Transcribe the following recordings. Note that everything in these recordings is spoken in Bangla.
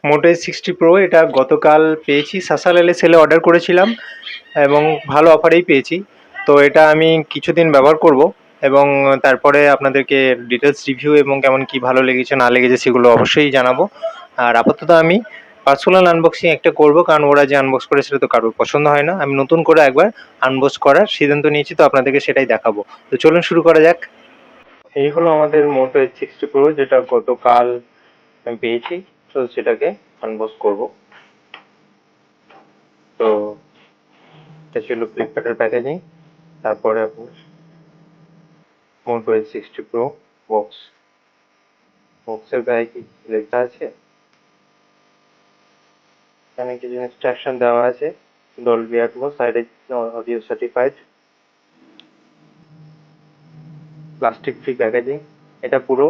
মোটো H60 Pro এটা গতকাল পেয়েছি, সাসালেলে সেলে অর্ডার করেছিলাম এবং ভালো অফারেই পেয়েছি। তো এটা আমি কিছুদিন ব্যবহার করব এবং তারপরে আপনাদেরকে ডিটেলস রিভিউ এবং কেমন কি ভালো লেগেছে না লেগেছে সেগুলো অবশ্যই জানাবো। আর আপাতত আমি পার্সোনাল আনবক্সিং একটা করব, কারণ ওরা যে আনবক্স করে সেটা তো কারোর পছন্দ হয় না। আমি নতুন করে একবার আনবক্স করার সিদ্ধান্ত নিয়েছি, তো আপনাদেরকে সেটাই দেখাবো। তো চলুন শুরু করা যাক। এই হলো আমাদের মোটো H60 Pro, যেটা গতকাল আমি পেয়েছি। তো সেটাকে আনবক্স করব। তো এটা ছিল ফ্লিপকার্টের প্যাকেজিং। তারপরে আপনার মোটো H60 Pro বক্স। বক্সের গায়ে কি লেখা আছে, এখানে কিছু ইনস্ট্রাকশন দেওয়া আছে। ডলবি অ্যাটমস, সাইডে audio certified, plastic free packaging. এটা পুরো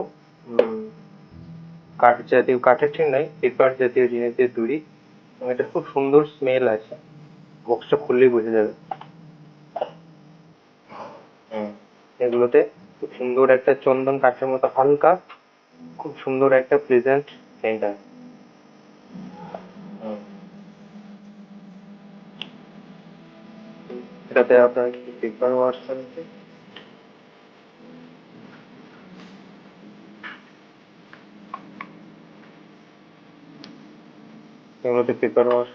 কাঠ জাতীয়, কাঠের ঠিক নয়, পেপার জাতীয় জিনিস দিয়ে তৈরি এবং এটা খুব সুন্দর স্মেল আছে। বক্সটা খুললেই বোঝা যাবে। এগুলোতে খুব সুন্দর একটা চন্দন কাঠের মতো হালকা, খুব সুন্দর একটা প্লেজেন্ট সেন্ট আছে। এটাতে আপনার কি পেপার ওয়াশ আছে, এগুলোতে পেপার ওয়াশ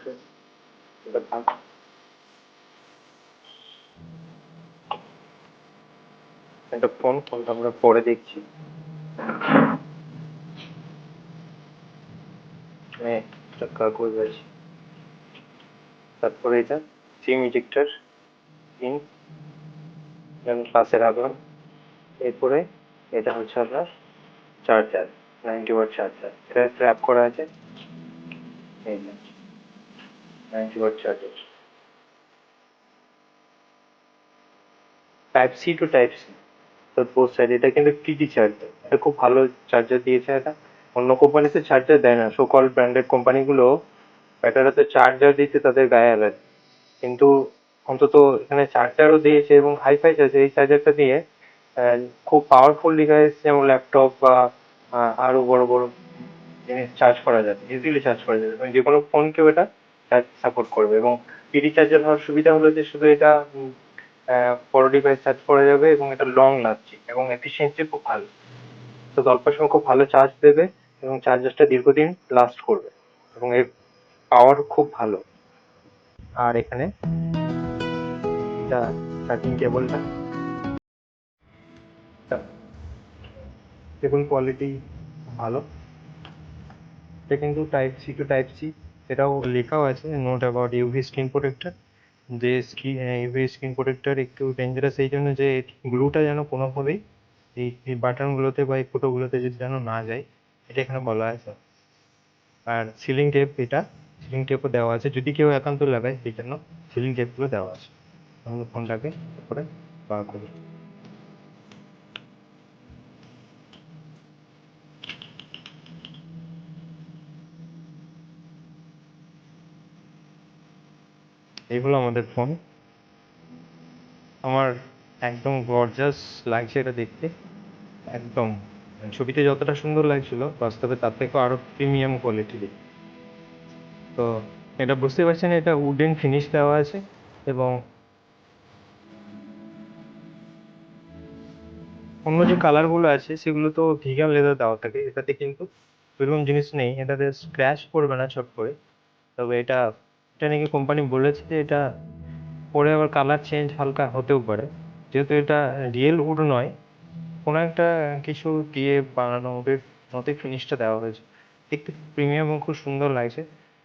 এটা থাক। একটা ফোনটা আমরা পরে দেখছি। একটা কাগজ আছে। তারপরে এটা সিম ইজেক্টর পিন, যেমন পাশে রাখলাম। এরপরে এটা হচ্ছে আপনার চার্জার, 90 ওয়াট চার্জার। এটা স্ট্র্যাপ করা আছে, এই যে 90 watt charger. Type C to type C, তো বোথ সাইড। এটা কিন্তু টিটি চার্জার, এটা খুব ভালো চার্জার দিয়েছে। এটা অন্য কোম্পানিতে চার্জার দেয় না, সকল ব্র্যান্ডেড কোম্পানিগুলো এটাতে চার্জার দিতে তাদের গায়ে আলাদা, কিন্তু অন্তত এখানে চার্জারও দিয়েছে এবং হাইফাই চার্জার। এই চার্জারটা দিয়ে খুব পাওয়ারফুল ডিভাইস যেমন ল্যাপটপ বা আরো বড় বড় জিনিস চার্জ করা যাবে, ইজিলি চার্জ করা যাবে। মানে যে কোনো ফোনকেও এটা চার্জ সাপোর্ট করবে। এবং পিডি চার্জার হওয়ার সুবিধা হলো যে শুধু এটা বড় ডিভাইস চার্জ করা যাবে এবং এটা লং লাস্টিং এবং এফিসিয়েন্সি খুব ভালো। তো অল্প সময় খুব ভালো চার্জ দেবে এবং চার্জারটা দীর্ঘদিন লাস্ট করবে এবং এর পাওয়ার খুব ভালো। আর এখানে এটা চার্জিং কেবলটা, কেবল কোয়ালিটি ভালো। এটা কিন্তু type C to type C, এটাও লেখাও আছে note about UV screen protector. যে ইউভি স্ক্রিন প্রোটেক্টর একটু ডেঞ্জারাস এই জন্য যে গ্লুটা যেন কোনোভাবেই এই বাটনগুলোতে বা এই ফুটোগুলোতে যদি যেন না যায়, এটা এখানে বলা আছে। আর সিলিং টেপ, এটা সিলিং টেপও দেওয়া আছে যদি কেউ একান্ত লাগায়, সেই জন্য সিলিং টেপগুলো দেওয়া আছে। আমি ফোনটাকে করে বার করি। এইগুলো আমাদের ফোন। আমার একদম গর্জাস লাগছে এটা দেখতে, একদম ছবিতে যতটা সুন্দর লাগছিল বাস্তবে তার থেকেও আরো প্রিমিয়াম কোয়ালিটির। তো এটা বুঝতে পারছেন, এটা উডেন ফিনিশ দেওয়া আছে এবং অন্য যে কালারগুলো আছে সেগুলো তো ভিগান লেদার দেওয়া থাকে, এটাতে কিন্তু এরকম জিনিস নেই। এটাতে স্ক্র্যাচ পড়বে না চট করে। তবে এটা এটা নাকি কোম্পানি বলেছে যে এটা পরে আবার কালার চেঞ্জ হালকা হতেও পারে, যেহেতু এটা রিয়েল উড নয়, কোনো একটা কিছু দিয়ে বানানো ওদের মতে ফিনিশটা দেওয়া হয়েছে। দেখতে প্রিমিয়াম এবং খুব সুন্দর লাগছে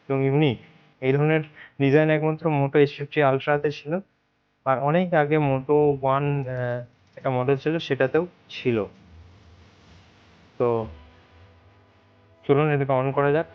এবং ইউনিক। এই ধরনের ডিজাইন একমাত্র মোটো H50 Ultra-তে ছিল। আর অনেক আগে মোটো ওয়ান একটা মডেল ছিল, সেটাতেও ছিল। তো চলুন এটাকে অন করা যাক।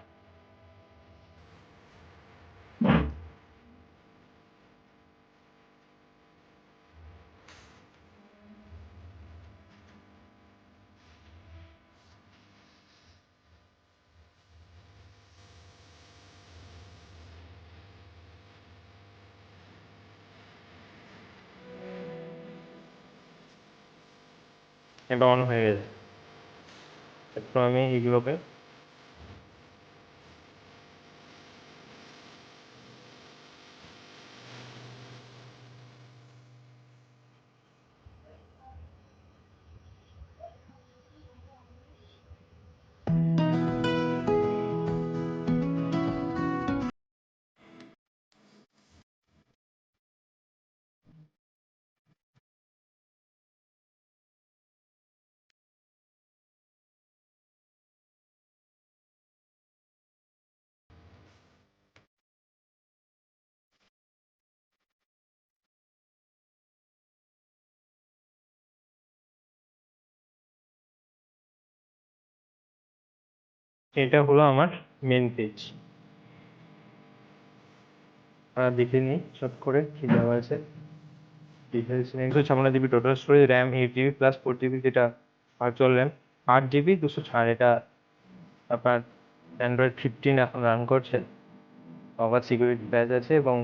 এটা অন হয়ে গেছে। একটু আমি এইগুলোকে এটা হলো আমার মেন পেজ। দেখে নিই চট করে কি দেওয়া আছে। ডিটেলস নেই, 256 GB total storage, RAM 8 GB plus 4 GB যেটা ভার্চুয়াল র্যাম, 8 জিবি 206, এটা আপনার অ্যান্ড্রয়েড 15 এখন রান করছে। আবার সিকিউরিটি প্যাচ আছে এবং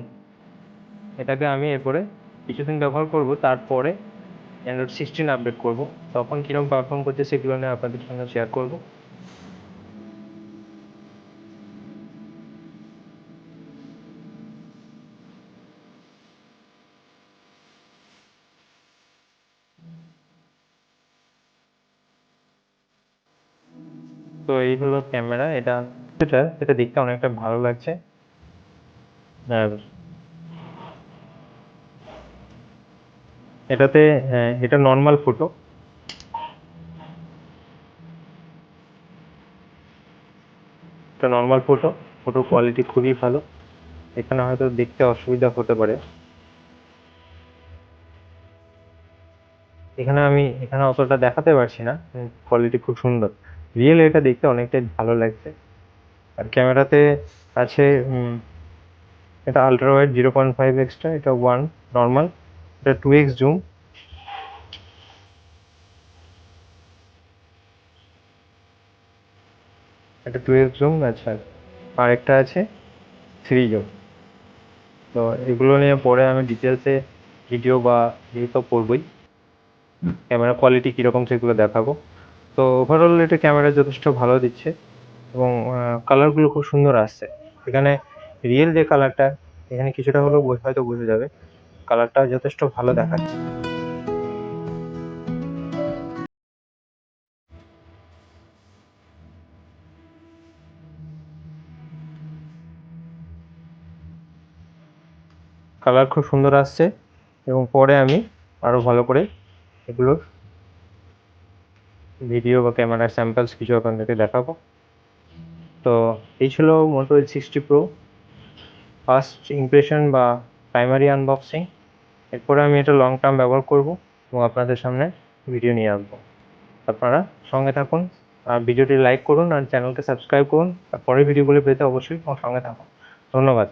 এটাকে আমি এরপরে কিছুদিন ব্যবহার করব, তারপরে অ্যান্ড্রয়েড 16 আপডেট করব। তখন কীরকম পারফর্ম করছে সেগুলো নিয়ে আপনাদের সঙ্গে শেয়ার করব। তো এই হলো ক্যামেরা, এটা দেখতে অনেকটা ভালো লাগছে। আর এটাতে এটা নর্মাল ফটো, ফটো কোয়ালিটি খুবই ভালো। এখানে হয়তো দেখতে অসুবিধা হতে পারে, এখানে অতটা দেখাতে পারছি না। কোয়ালিটি খুব সুন্দর, রিয়েল এটা দেখতে অনেকটাই ভালো লাগছে। আর ক্যামেরাতে আছে এটা আলট্রা ওয়াইড 0.5 এক্সট্রা, এটা 1 নর্মাল, এটা 2x জুম, এটা 2x জুম। আচ্ছা, আর একটা আছে 3 জুম। তো এগুলো নিয়ে পরে আমি ডিটেলসে ভিডিও বা এই তো করবই, ক্যামেরা কোয়ালিটি কীরকম সেগুলো দেখাবো। তো ওভারঅল এটা ক্যামেরা যথেষ্ট ভালো দিচ্ছে এবং কালারগুলো খুব সুন্দর আসছে। এখানে রিয়েল যে কালারটা, এখানে কিছুটা হলেও হয়তো বোঝা যাবে, কালারটা যথেষ্ট ভালো দেখাচ্ছে। কালার খুব সুন্দর আসছে এবং পরে আমি আরও ভালো করে এগুলোর ভিডিও বা ক্যামেরার স্যাম্পলস কিছু আপনাদেরকে দেখাবো। তো এই ছিল মোটো X60 Pro ফার্স্ট ইমপ্রেশন বা প্রাইমারি আনবক্সিং। এরপরে আমি এটা লং টার্ম ব্যবহার করব এবং আপনাদের সামনে ভিডিও নিয়ে আসবো। আপনারা সঙ্গে থাকুন, আর ভিডিওটি লাইক করুন আর চ্যানেলকে সাবস্ক্রাইব করুন। আর পরের ভিডিওগুলি পেতে অবশ্যই আমার সঙ্গে থাকুন। ধন্যবাদ।